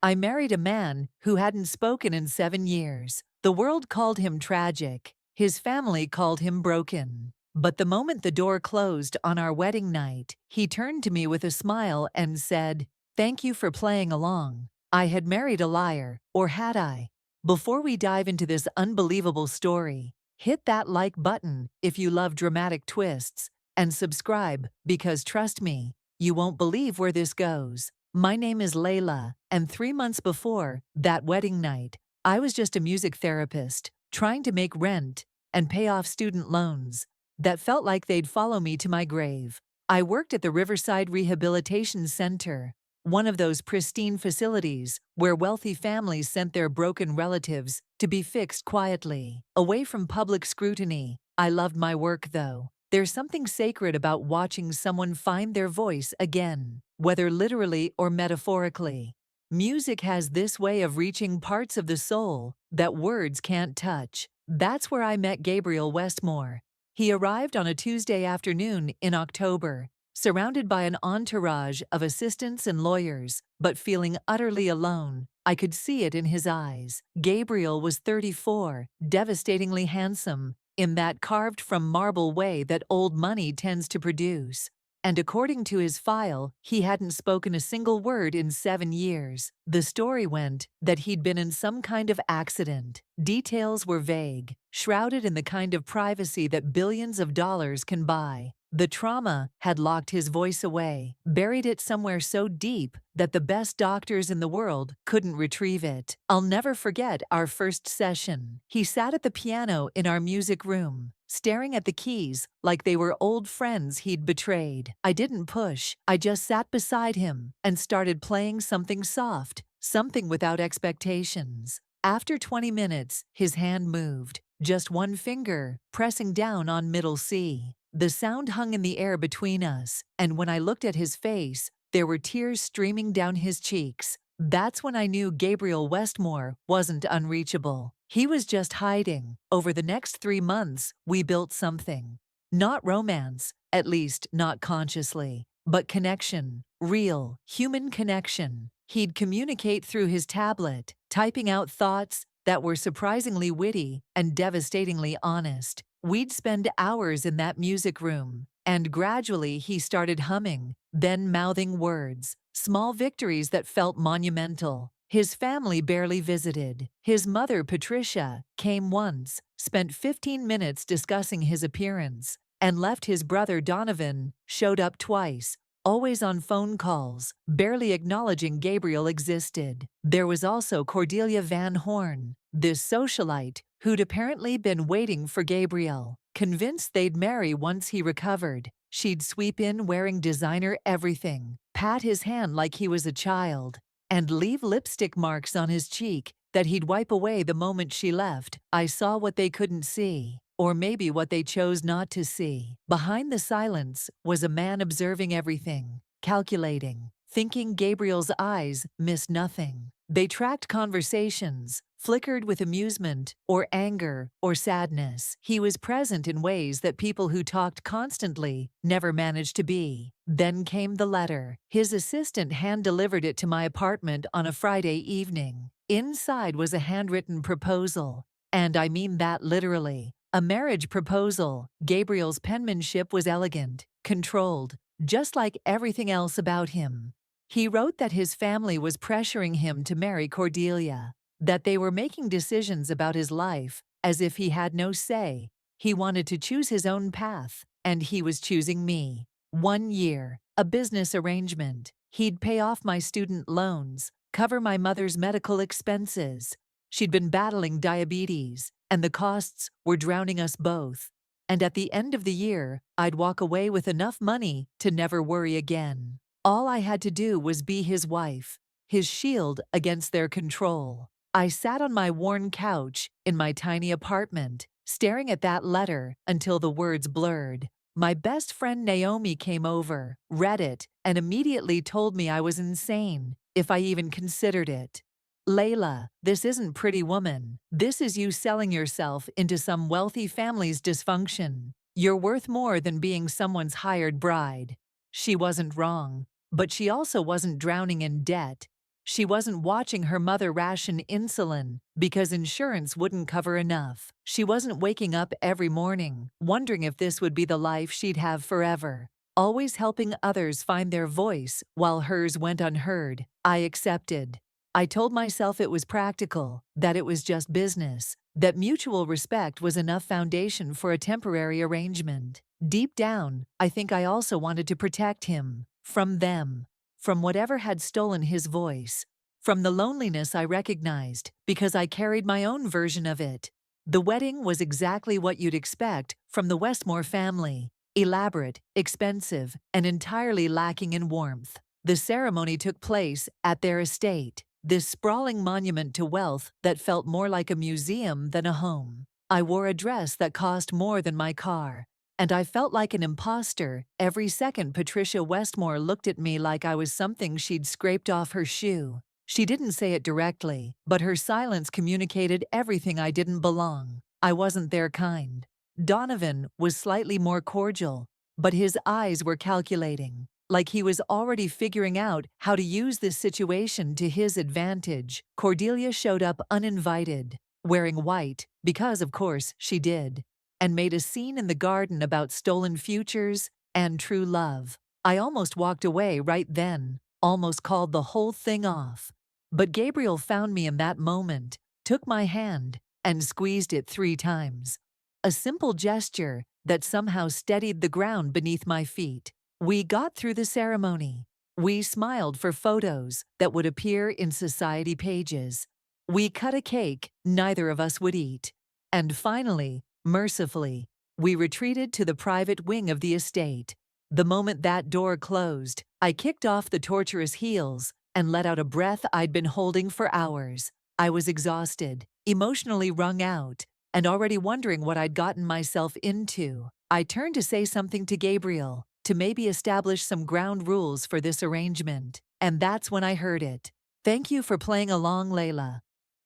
I married a man who hadn't spoken in 7 years. The world called him tragic. His family called him broken. But the moment the door closed on our wedding night, he turned to me with a smile and said, "Thank you for playing along." I had married a liar, or had I? Before we dive into this unbelievable story, hit that like button if you love dramatic twists, and subscribe because trust me, you won't believe where this goes. My name is Layla, and 3 months before that wedding night, I was just a music therapist, trying to make rent and pay off student loans that felt like they'd follow me to my grave. I worked at the Riverside Rehabilitation Center, one of those pristine facilities where wealthy families sent their broken relatives to be fixed quietly, away from public scrutiny. I loved my work, though. There's something sacred about watching someone find their voice again, whether literally or metaphorically. Music has this way of reaching parts of the soul that words can't touch. That's where I met Gabriel Westmore. He arrived on a Tuesday afternoon in October, surrounded by an entourage of assistants and lawyers, but feeling utterly alone. I could see it in his eyes. Gabriel was 34, devastatingly handsome, in that carved-from-marble way that old money tends to produce. And according to his file, he hadn't spoken a single word in 7 years. The story went that he'd been in some kind of accident. Details were vague, shrouded in the kind of privacy that billions of dollars can buy. The trauma had locked his voice away, buried it somewhere so deep that the best doctors in the world couldn't retrieve it. I'll never forget our first session. He sat at the piano in our music room, staring at the keys like they were old friends he'd betrayed. I didn't push, I just sat beside him and started playing something soft, something without expectations. After 20 minutes, his hand moved, just one finger, pressing down on middle C. The sound hung in the air between us, and when I looked at his face, there were tears streaming down his cheeks. That's when I knew Gabriel Westmore wasn't unreachable. He was just hiding. Over the next 3 months, we built something. Not romance, at least not consciously, but connection. Real, human connection. He'd communicate through his tablet, typing out thoughts that were surprisingly witty and devastatingly honest. We'd spend hours in that music room, and gradually he started humming, then mouthing words, small victories that felt monumental. His family barely visited. His mother, Patricia, came once, spent 15 minutes discussing his appearance, and left. His brother Donovan showed up twice, always on phone calls, barely acknowledging Gabriel existed. There was also Cordelia Van Horn, this socialite who'd apparently been waiting for Gabriel. Convinced they'd marry once he recovered, she'd sweep in wearing designer everything, pat his hand like he was a child, and leave lipstick marks on his cheek that he'd wipe away the moment she left. I saw what they couldn't see, or maybe what they chose not to see. Behind the silence was a man observing everything, calculating, thinking. Gabriel's eyes missed nothing. They tracked conversations, flickered with amusement, or anger, or sadness. He was present in ways that people who talked constantly never managed to be. Then came the letter. His assistant hand-delivered it to my apartment on a Friday evening. Inside was a handwritten proposal, and I mean that literally. A marriage proposal. Gabriel's penmanship was elegant, controlled, just like everything else about him. He wrote that his family was pressuring him to marry Cordelia, that they were making decisions about his life as if he had no say. He wanted to choose his own path, and he was choosing me. 1 year, a business arrangement. He'd pay off my student loans, cover my mother's medical expenses. She'd been battling diabetes, and the costs were drowning us both. And at the end of the year, I'd walk away with enough money to never worry again. All I had to do was be his wife, his shield against their control. I sat on my worn couch in my tiny apartment, staring at that letter until the words blurred. My best friend Naomi came over, read it, and immediately told me I was insane if I even considered it. "Layla, this isn't Pretty Woman. This is you selling yourself into some wealthy family's dysfunction. You're worth more than being someone's hired bride." She wasn't wrong, but she also wasn't drowning in debt. She wasn't watching her mother ration insulin because insurance wouldn't cover enough. She wasn't waking up every morning wondering if this would be the life she'd have forever. Always helping others find their voice while hers went unheard. I accepted. I told myself it was practical, that it was just business, that mutual respect was enough foundation for a temporary arrangement. Deep down, I think I also wanted to protect him from them, from whatever had stolen his voice, from the loneliness I recognized because I carried my own version of it. The wedding was exactly what you'd expect from the Westmore family. Elaborate, expensive, and entirely lacking in warmth. The ceremony took place at their estate, this sprawling monument to wealth that felt more like a museum than a home. I wore a dress that cost more than my car, and I felt like an imposter every second Patricia Westmore looked at me like I was something she'd scraped off her shoe. She didn't say it directly, but her silence communicated everything I didn't belong. I wasn't their kind. Donovan was slightly more cordial, but his eyes were calculating, like he was already figuring out how to use this situation to his advantage. Cordelia showed up uninvited, wearing white, because of course she did, and made a scene in the garden about stolen futures and true love. I almost walked away right then, almost called the whole thing off. But Gabriel found me in that moment, took my hand, and squeezed it 3 times. A simple gesture that somehow steadied the ground beneath my feet. We got through the ceremony. We smiled for photos that would appear in society pages. We cut a cake neither of us would eat. And finally, mercifully, we retreated to the private wing of the estate. The moment that door closed, I kicked off the torturous heels and let out a breath I'd been holding for hours. I was exhausted, emotionally wrung out, and already wondering what I'd gotten myself into. I turned to say something to Gabriel, to maybe establish some ground rules for this arrangement, and that's when I heard it. "Thank you for playing along, Layla."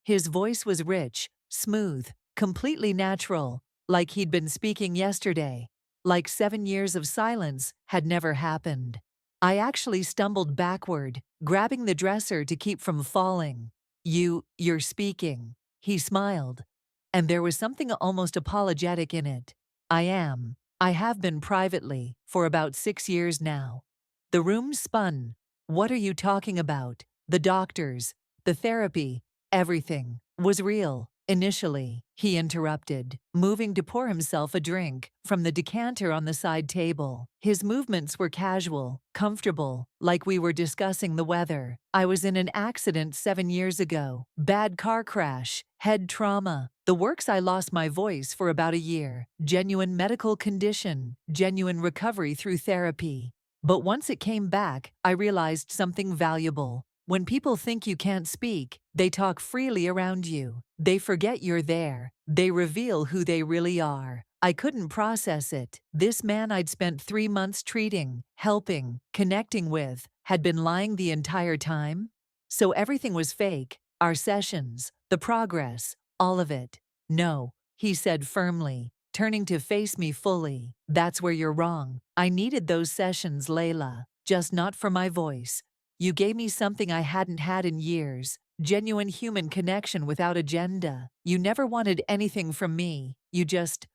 His voice was rich, smooth, completely natural, like he'd been speaking yesterday, like 7 years of silence had never happened. I actually stumbled backward, grabbing the dresser to keep from falling. You're speaking." He smiled, and there was something almost apologetic in it. I have been privately for about 6 years now." The room spun. "What are you talking about? The doctors, the therapy, everything was real." "Initially," he interrupted, moving to pour himself a drink from the decanter on the side table. His movements were casual, comfortable, like we were discussing the weather. "I was in an accident 7 years ago. Bad car crash, head trauma. The works. I lost my voice for about a year. Genuine medical condition, genuine recovery through therapy. But once it came back, I realized something valuable. When people think you can't speak, they talk freely around you. They forget you're there. They reveal who they really are." I couldn't process it. This man I'd spent 3 months treating, helping, connecting with, had been lying the entire time? So everything was fake, our sessions, the progress, all of it. "No," he said firmly, turning to face me fully. "That's where you're wrong. I needed those sessions, Layla, just not for my voice. You gave me something I hadn't had in years, genuine human connection without agenda. You never wanted anything from me. You just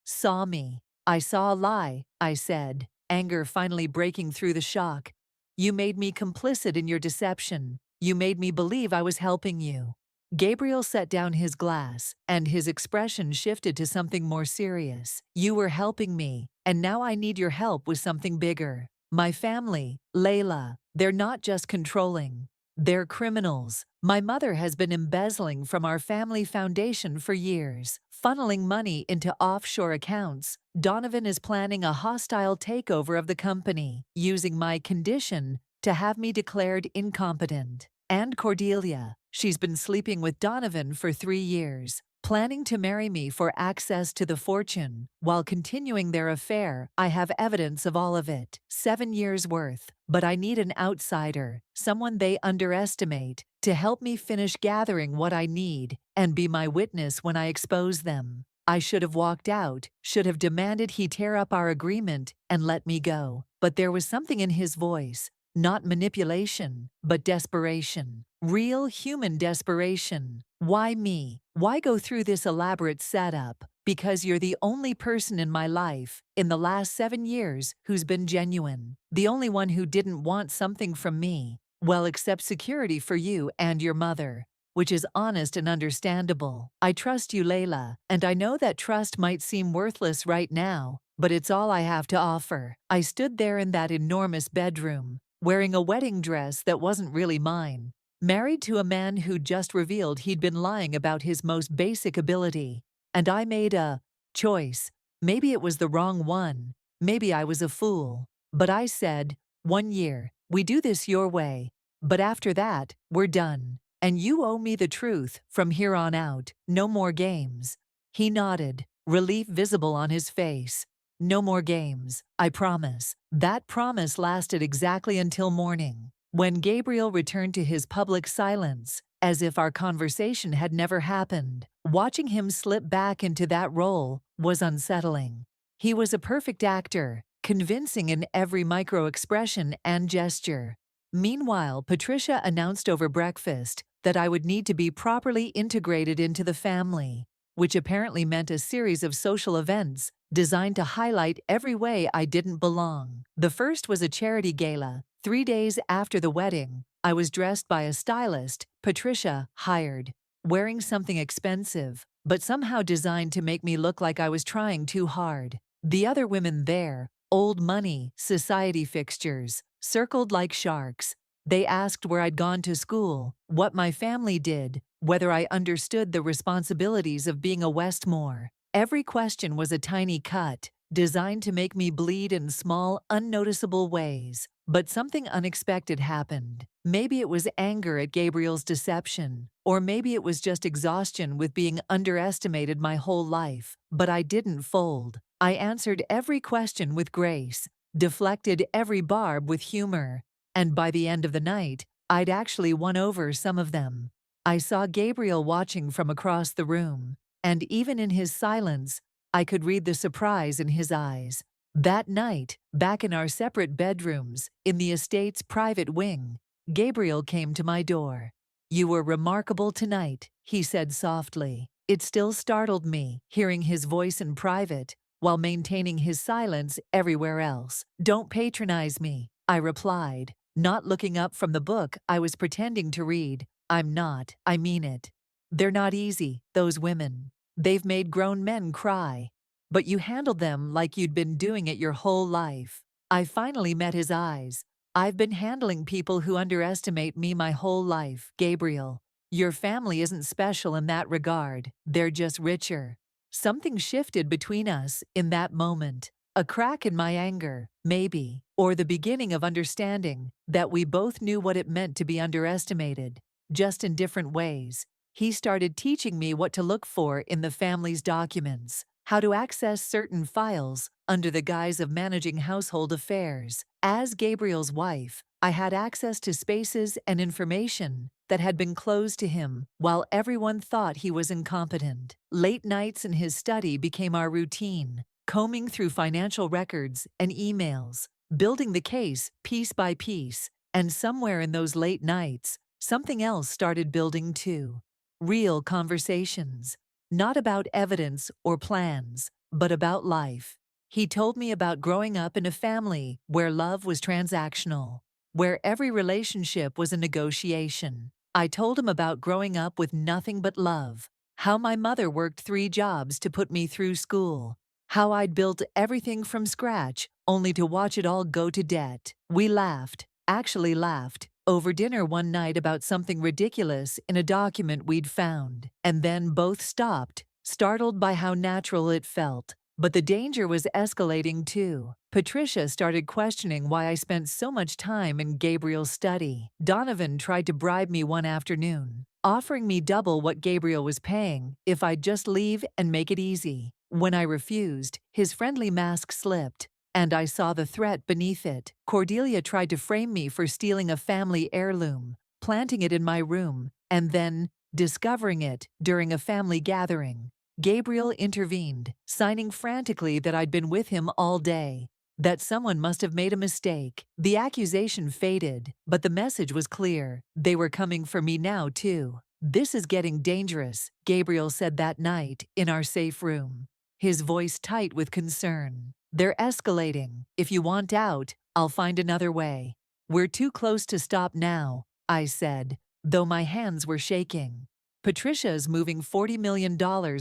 saw me." "I saw a lie," I said, anger finally breaking through the shock. "You made me complicit in your deception. You made me believe I was helping you." Gabriel set down his glass, and his expression shifted to something more serious. "You were helping me, and now I need your help with something bigger. My family, Layla, they're not just controlling. They're criminals. My mother has been embezzling from our family foundation for years, funneling money into offshore accounts. Donovan is planning a hostile takeover of the company, using my condition to have me declared incompetent. And Cordelia, she's been sleeping with Donovan for 3 years, planning to marry me for access to the fortune. While continuing their affair, I have evidence of all of it. 7 years worth. But I need an outsider, someone they underestimate, to help me finish gathering what I need and be my witness when I expose them. I should have walked out, should have demanded he tear up our agreement and let me go. But there was something in his voice, not manipulation, but desperation. Real human desperation. Why me? Why go through this elaborate setup? Because you're the only person in my life, in the last 7 years, who's been genuine. The only one who didn't want something from me. Well, except security for you and your mother, which is honest and understandable. I trust you, Layla, and I know that trust might seem worthless right now, but it's all I have to offer. I stood there in that enormous bedroom, wearing a wedding dress that wasn't really mine, married to a man who just revealed he'd been lying about his most basic ability. And I made a choice. Maybe it was the wrong one. Maybe I was a fool. But I said, 1 year, we do this your way. But after that, we're done. And you owe me the truth from here on out. No more games. He nodded, relief visible on his face. No more games, I promise. That promise lasted exactly until morning, when Gabriel returned to his public silence, as if our conversation had never happened. Watching him slip back into that role was unsettling. He was a perfect actor, convincing in every micro-expression and gesture. Meanwhile, Patricia announced over breakfast that I would need to be properly integrated into the family, which apparently meant a series of social events designed to highlight every way I didn't belong. The first was a charity gala. 3 days after the wedding, I was dressed by a stylist Patricia hired, wearing something expensive, but somehow designed to make me look like I was trying too hard. The other women there, old money, society fixtures, circled like sharks. They asked where I'd gone to school, what my family did, whether I understood the responsibilities of being a Westmore. Every question was a tiny cut, designed to make me bleed in small, unnoticeable ways. But something unexpected happened. Maybe it was anger at Gabriel's deception, or maybe it was just exhaustion with being underestimated my whole life. But I didn't fold. I answered every question with grace, deflected every barb with humor, and by the end of the night, I'd actually won over some of them. I saw Gabriel watching from across the room, and even in his silence, I could read the surprise in his eyes. That night, back in our separate bedrooms, in the estate's private wing, Gabriel came to my door. "You were remarkable tonight," he said softly. It still startled me, hearing his voice in private, while maintaining his silence everywhere else. "Don't patronize me," I replied, not looking up from the book I was pretending to read. "I'm not, I mean it. They're not easy, those women. They've made grown men cry. But you handled them like you'd been doing it your whole life." I finally met his eyes. "I've been handling people who underestimate me my whole life, Gabriel. Your family isn't special in that regard. They're just richer." Something shifted between us in that moment. A crack in my anger, maybe, or the beginning of understanding that we both knew what it meant to be underestimated, just in different ways. He started teaching me what to look for in the family's documents, how to access certain files under the guise of managing household affairs. As Gabriel's wife, I had access to spaces and information that had been closed to him while everyone thought he was incompetent. Late nights in his study became our routine, combing through financial records and emails, building the case piece by piece, and somewhere in those late nights, something else started building too. Real conversations. Not about evidence or plans, but about life. He told me about growing up in a family where love was transactional, where every relationship was a negotiation. I told him about growing up with nothing but love, how my mother worked 3 jobs to put me through school, how I'd built everything from scratch only to watch it all go to debt. We laughed, actually laughed, over dinner one night about something ridiculous in a document we'd found, and then both stopped, startled by how natural it felt. But the danger was escalating too. Patricia started questioning why I spent so much time in Gabriel's study. Donovan tried to bribe me one afternoon, offering me double what Gabriel was paying if I'd just leave and make it easy. When I refused, his friendly mask slipped, and I saw the threat beneath it. Cordelia tried to frame me for stealing a family heirloom, planting it in my room, and then discovering it during a family gathering. Gabriel intervened, signing frantically that I'd been with him all day. that someone must have made a mistake. The accusation faded, but the message was clear. They were coming for me now, too. "This is getting dangerous," Gabriel said that night in our safe room, his voice tight with concern. "They're escalating. If you want out, I'll find another way." "We're too close to stop now," I said, though my hands were shaking. "Patricia's moving $40 million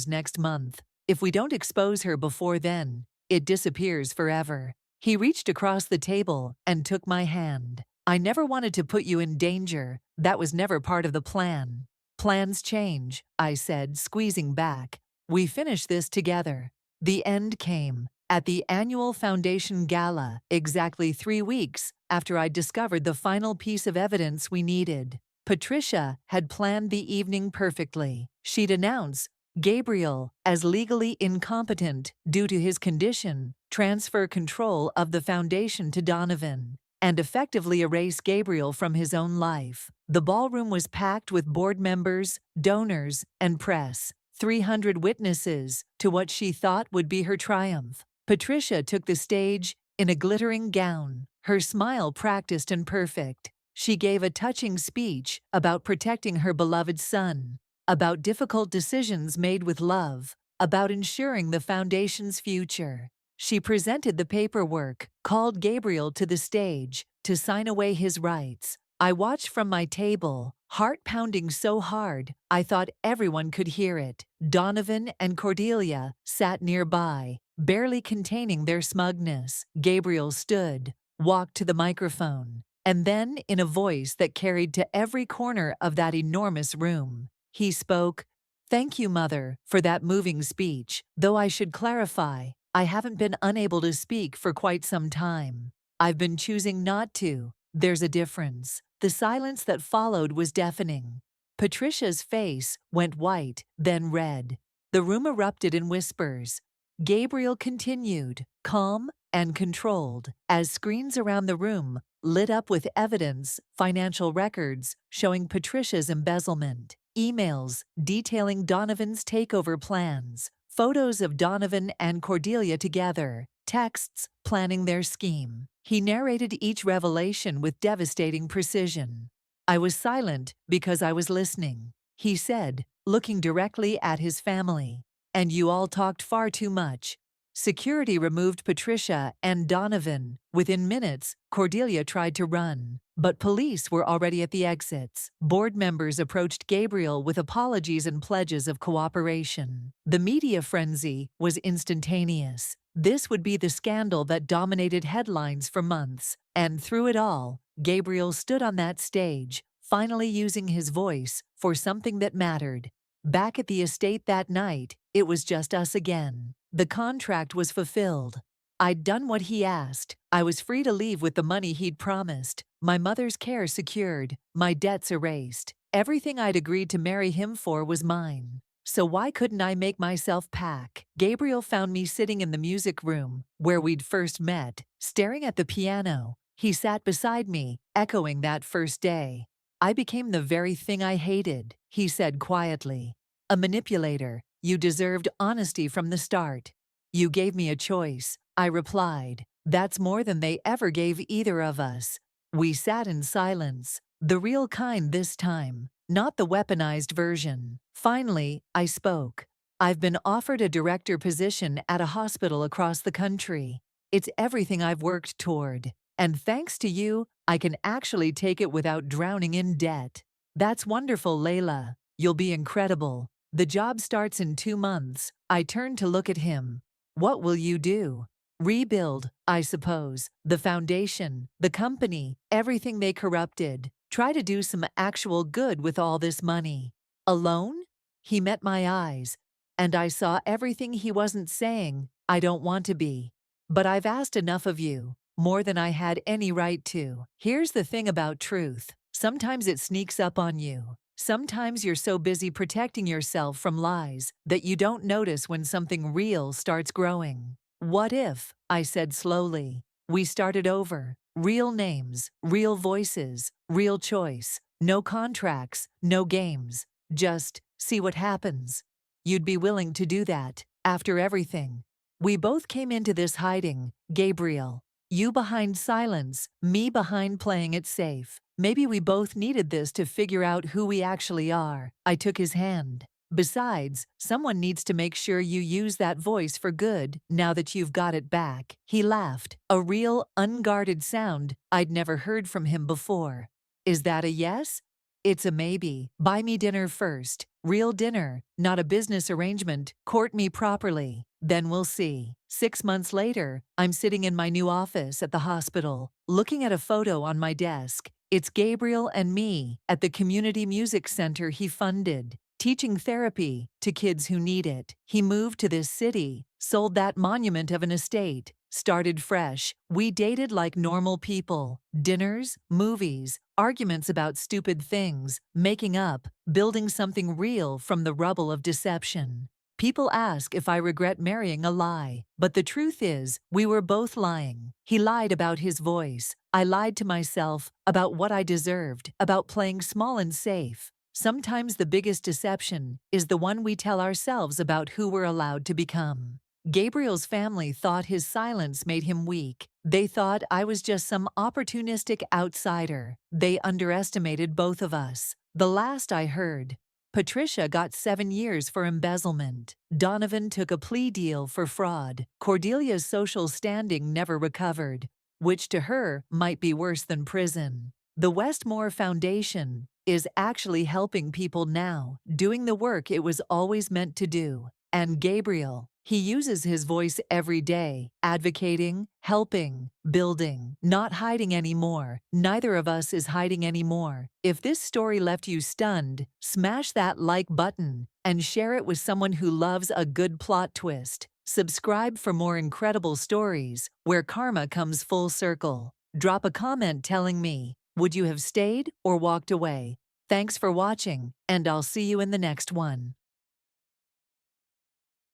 next month. If we don't expose her before then, it disappears forever." He reached across the table and took my hand. "I never wanted to put you in danger. That was never part of the plan." "Plans change," I said, squeezing back. "We finish this together." The end came. At the annual Foundation Gala, exactly 3 weeks after I discovered the final piece of evidence we needed. Patricia had planned the evening perfectly. She'd announce Gabriel as legally incompetent due to his condition, transfer control of the foundation to Donovan, and effectively erase Gabriel from his own life. The ballroom was packed with board members, donors, and press. 300 witnesses to what she thought would be her triumph. Patricia took the stage in a glittering gown, her smile practiced and perfect. She gave a touching speech about protecting her beloved son, about difficult decisions made with love, about ensuring the foundation's future. She presented the paperwork, called Gabriel to the stage to sign away his rights. I watched from my table, heart pounding so hard I thought everyone could hear it. Donovan and Cordelia sat nearby, barely containing their smugness. Gabriel stood, walked to the microphone, and then, in a voice that carried to every corner of that enormous room, he spoke, "Thank you, Mother, for that moving speech, though I should clarify, I haven't been unable to speak for quite some time. I've been choosing not to. There's a difference." The silence that followed was deafening. Patricia's face went white, then red. The room erupted in whispers. Gabriel continued, calm and controlled, as screens around the room lit up with evidence, financial records showing Patricia's embezzlement, emails detailing Donovan's takeover plans, photos of Donovan and Cordelia together, texts planning their scheme. He narrated each revelation with devastating precision. I was silent because I was listening. He said, looking directly at his family, "And you all talked far too much." Security removed Patricia and Donovan. Within minutes, Cordelia tried to run, but police were already at the exits. Board members approached Gabriel with apologies and pledges of cooperation. The media frenzy was instantaneous. This would be the scandal that dominated headlines for months, and through it all, Gabriel stood on that stage, finally using his voice for something that mattered. Back at the estate that night, it was just us again. The contract was fulfilled. I'd done what he asked. I was free to leave with the money he'd promised, my mother's care secured, my debts erased. Everything I'd agreed to marry him for was mine. So why couldn't I make myself pack? Gabriel found me sitting in the music room, where we'd first met, staring at the piano. He sat beside me, echoing that first day. "I became the very thing I hated," he said quietly. "A manipulator. You deserved honesty from the start." "You gave me a choice," I replied. "That's more than they ever gave either of us." We sat in silence, the real kind this time, not the weaponized version. Finally, I spoke. "I've been offered a director position at a hospital across the country. It's everything I've worked toward. And thanks to you, I can actually take it without drowning in debt." "That's wonderful, Layla. You'll be incredible. The job starts in 2 months." I turned to look at him. "What will you do?" "Rebuild, I suppose. The foundation, the company, everything they corrupted. Try to do some actual good with all this money." "Alone?" He met my eyes, and I saw everything he wasn't saying. "I don't want to be. But I've asked enough of you. More than I had any right to. Here's the thing about truth. Sometimes it sneaks up on you. Sometimes you're so busy protecting yourself from lies that you don't notice when something real starts growing. What if, I said slowly, we started over? Real names, real voices, real choice. No contracts, no games. Just see what happens. You'd be willing to do that, after everything. We both came into this hiding, Gabriel. You behind silence, me behind playing it safe. Maybe we both needed this to figure out who we actually are. I took his hand. Besides, someone needs to make sure you use that voice for good now that you've got it back. He laughed, a real, unguarded sound I'd never heard from him before. Is that a yes? It's a maybe. Buy me dinner first. Real dinner, not a business arrangement. Court me properly. Then we'll see. 6 months later, I'm sitting in my new office at the hospital, looking at a photo on my desk. It's Gabriel and me at the community music center he funded, teaching therapy to kids who need it. He moved to this city, sold that monument of an estate, started fresh. We dated like normal people. Dinners, movies, arguments about stupid things, making up, building something real from the rubble of deception. People ask if I regret marrying a lie, but the truth is, we were both lying. He lied about his voice. I lied to myself about what I deserved, about playing small and safe. Sometimes the biggest deception is the one we tell ourselves about who we're allowed to become. Gabriel's family thought his silence made him weak. They thought I was just some opportunistic outsider. They underestimated both of us. The last I heard, Patricia got 7 years for embezzlement. Donovan took a plea deal for fraud. Cordelia's social standing never recovered, which to her might be worse than prison. The Westmore Foundation is actually helping people now, doing the work it was always meant to do. And Gabriel, he uses his voice every day, advocating, helping, building, not hiding anymore. Neither of us is hiding anymore. If this story left you stunned, smash that like button and share it with someone who loves a good plot twist. Subscribe for more incredible stories where karma comes full circle. Drop a comment telling me, would you have stayed or walked away? Thanks for watching, and I'll see you in the next one.